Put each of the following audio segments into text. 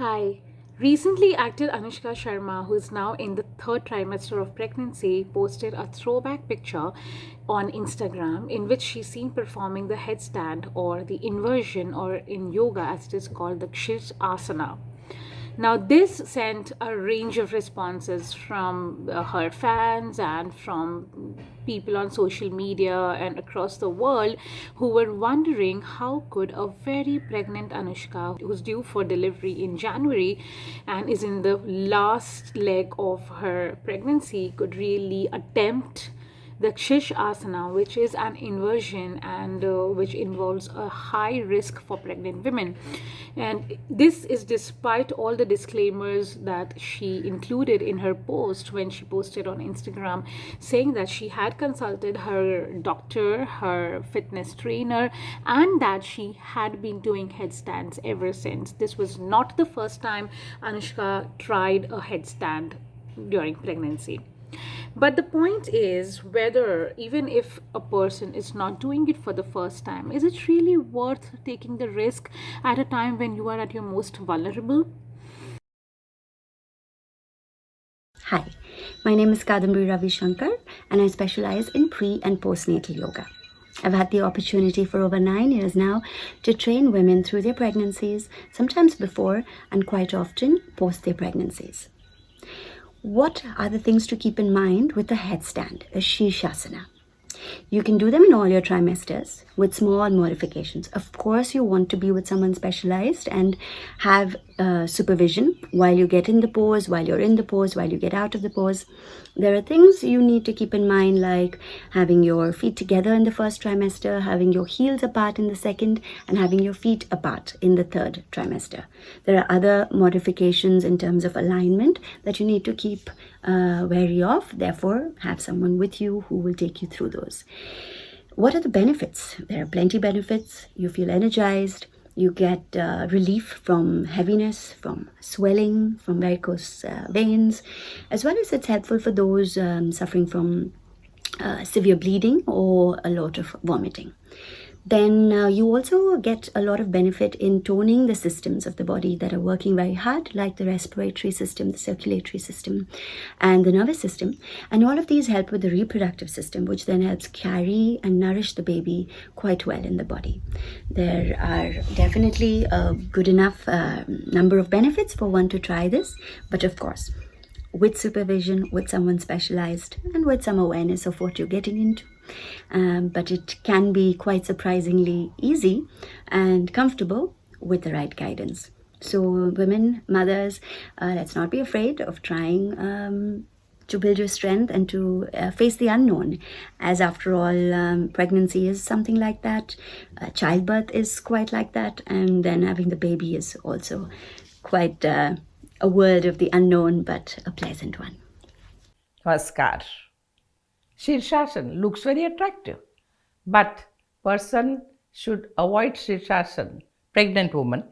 Hi. Recently, actor Anushka Sharma, who is now in the third trimester of pregnancy, posted a throwback picture on Instagram in which she's seen performing the headstand or the inversion, or in yoga as it is called, the shirshasana. Now, this sent a range of responses from her fans and from people on social media and across the world who were wondering how could a very pregnant Anushka, who's due for delivery in January and is in the last leg of her pregnancy, could really attempt the shish asana, which is an inversion and which involves a high risk for pregnant women. And this is despite all the disclaimers that she included in her post when she posted on Instagram, saying that she had consulted her doctor, her fitness trainer, and that she had been doing headstands ever since. This was not the first time Anushka tried a headstand during pregnancy. But the point is whether, even if a person is not doing it for the first time, is it really worth taking the risk at a time when you are at your most vulnerable? Hi, my name is Kadambari Ravi Shankar and I specialize in pre and postnatal yoga. I've had the opportunity for over 9 years now to train women through their pregnancies, sometimes before and quite often post their pregnancies. What are the things to keep in mind with the headstand, a shirshasana? You can do them in all your trimesters with small modifications. Of course, you want to be with someone specialized and have supervision while you get in the pose, while you're in the pose, while you get out of the pose. There are things you need to keep in mind, like having your feet together in the first trimester, having your heels apart in the second, and having your feet apart in the third trimester. There are other modifications in terms of alignment that you need to keep wary of. Therefore, have someone with you who will take you through those. What are the benefits? There are plenty benefits. You feel energized. You get relief from heaviness, from swelling, from varicose veins, as well as it's helpful for those suffering from severe bleeding or a lot of vomiting. Then you also get a lot of benefit in toning the systems of the body that are working very hard, like the respiratory system, the circulatory system, and the nervous system. And all of these help with the reproductive system, which then helps carry and nourish the baby quite well in the body. There are definitely a good enough number of benefits for one to try this, but of course, with supervision, with someone specialized, and with some awareness of what you're getting into. But it can be quite surprisingly easy and comfortable with the right guidance. So women, mothers, let's not be afraid of trying to build your strength and to face the unknown, as after all, pregnancy is something like that, childbirth is quite like that, and then having the baby is also quite a world of the unknown, but a pleasant one. Namaskar. Shirshasana looks very attractive, but person should avoid Shirshasana, pregnant woman,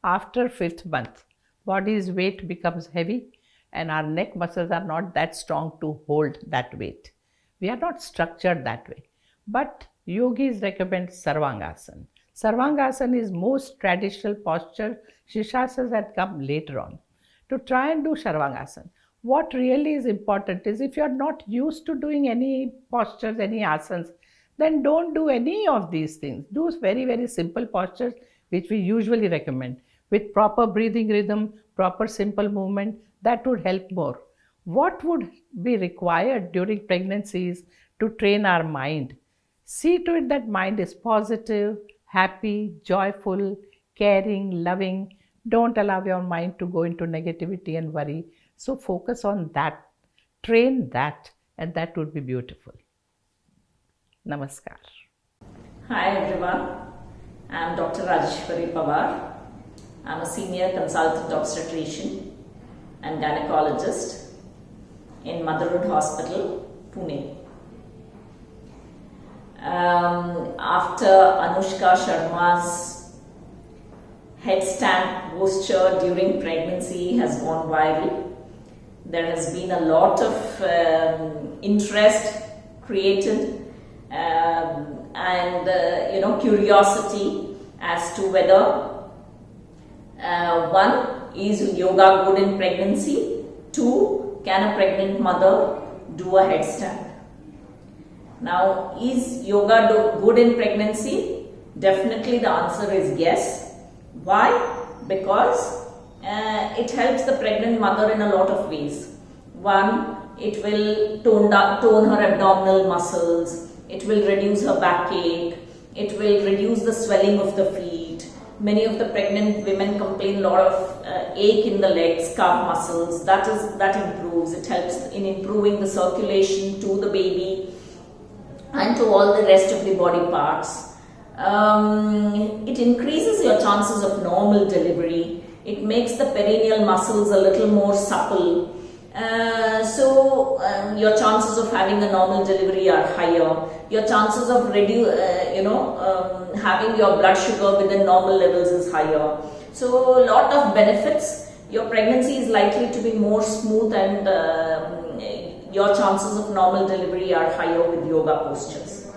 after 5th month. Body's weight becomes heavy and our neck muscles are not that strong to hold that weight. We are not structured that way. But yogis recommend Sarvangasana. Sarvangasana is most traditional posture. Shirshasanas had come later on. To try and do Sarvangasana, what really is important is, if you are not used to doing any postures, any asanas, then don't do any of these things. Do very, very simple postures which we usually recommend with proper breathing rhythm, proper simple movement. That would help more. What would be required during pregnancies to train our mind? See to it that mind is positive, happy, joyful, caring, loving. Don't allow your mind to go into negativity and worry. So focus on that, train that, and that would be beautiful. Namaskar. Hi everyone, I'm Dr. Rajeshwari Pawar. I'm a senior consultant obstetrician and gynecologist in Motherhood Hospital, Pune. After Anushka Sharma's headstand posture during pregnancy has gone viral, there has been a lot of interest created and curiosity as to whether one, is yoga good in pregnancy? 2, can a pregnant mother do a headstand? Now, is yoga good in pregnancy? Definitely the answer is yes. Why? Because it helps the pregnant mother in a lot of ways. One, it will tone her abdominal muscles, it will reduce her backache, it will reduce the swelling of the feet. Many of the pregnant women complain a lot of ache in the legs, calf muscles. That improves. It helps in improving the circulation to the baby and to all the rest of the body parts. It increases your chances of normal delivery. It makes the perineal muscles a little more supple. So your chances of having a normal delivery are higher. Your chances of having your blood sugar within normal levels is higher. So a lot of benefits. Your pregnancy is likely to be more smooth, and your chances of normal delivery are higher with yoga postures.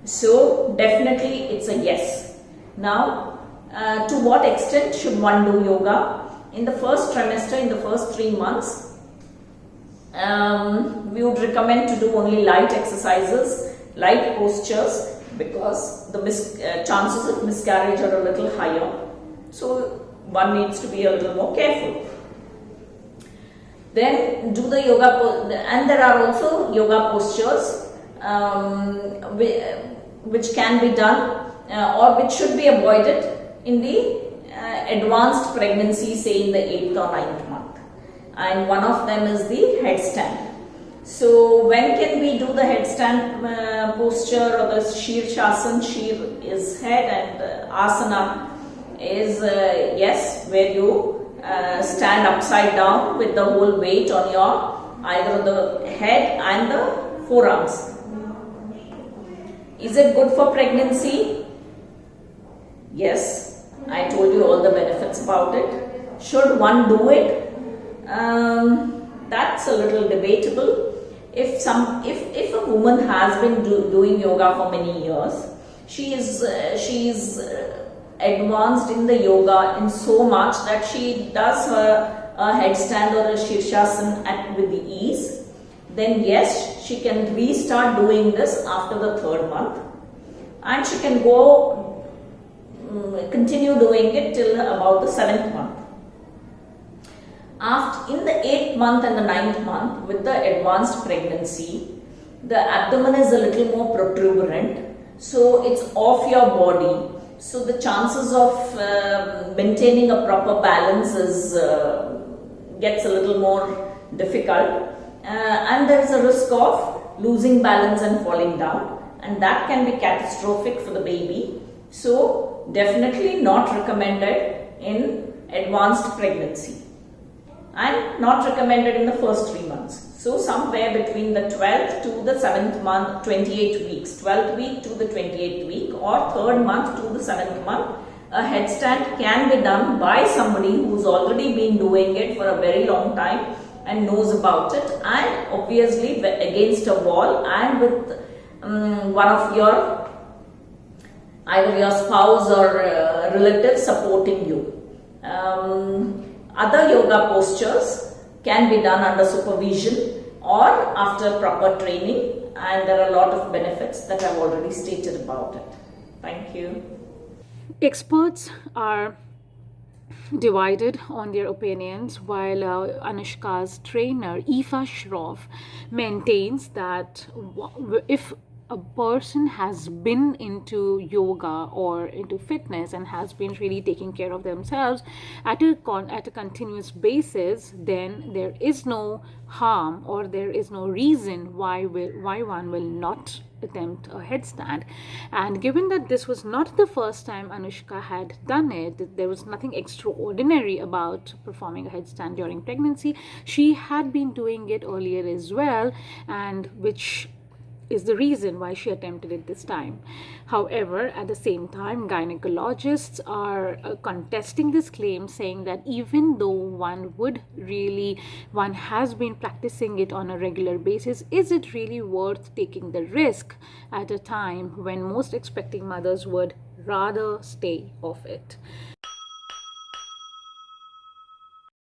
So definitely it's a yes. Now, to what extent should one do yoga? In the first trimester, in the first 3 months, we would recommend to do only light exercises, light postures, because the chances of miscarriage are a little higher. So one needs to be a little more careful. Then do the yoga, and there are also yoga postures which can be done or which should be avoided in the advanced pregnancy, say in the 8th or 9th month. And one of them is the headstand. So when can we do the headstand posture, or the shirshasana? Shir is head and asana is yes, where you stand upside down with the whole weight on your either the head and the forearms. Is it good for pregnancy? Yes, I told you all the benefits about it. Should one do it? That's a little debatable. If a woman has been doing yoga for many years, she is advanced in the yoga in so much that she does her headstand or a shirshasana with the ease, then yes, she can restart doing this after the 3rd month, and she can go continue doing it till about the 7th month. In the 8th month and the 9th month, with the advanced pregnancy, the abdomen is a little more protuberant, so it's off your body. So the chances of maintaining a proper balance gets a little more difficult, and there is a risk of losing balance and falling down, and that can be catastrophic for the baby. So definitely not recommended in advanced pregnancy, and not recommended in the first 3 months. So somewhere between the 12th to the 7th month, 28 weeks, 12th week to the 28th week, or 3rd month to the 7th month, a headstand can be done by somebody who's already been doing it for a very long time and knows about it, and obviously against a wall and with one of your, either your spouse or relative supporting you. Other yoga postures can be done under supervision or after proper training, and there are a lot of benefits that I've already stated about it. Thank you. Experts are divided on their opinions, while Anushka's trainer Aoife Shroff maintains that if a person has been into yoga or into fitness and has been really taking care of themselves at a continuous basis, then there is no harm or there is no reason why one will not attempt a headstand. And given that this was not the first time Anushka had done it, there was nothing extraordinary about performing a headstand during pregnancy. She had been doing it earlier as well, and which is the reason why she attempted it this time. However, at the same time, gynecologists are contesting this claim, saying that even though one has been practicing it on a regular basis, is it really worth taking the risk at a time when most expecting mothers would rather stay off it?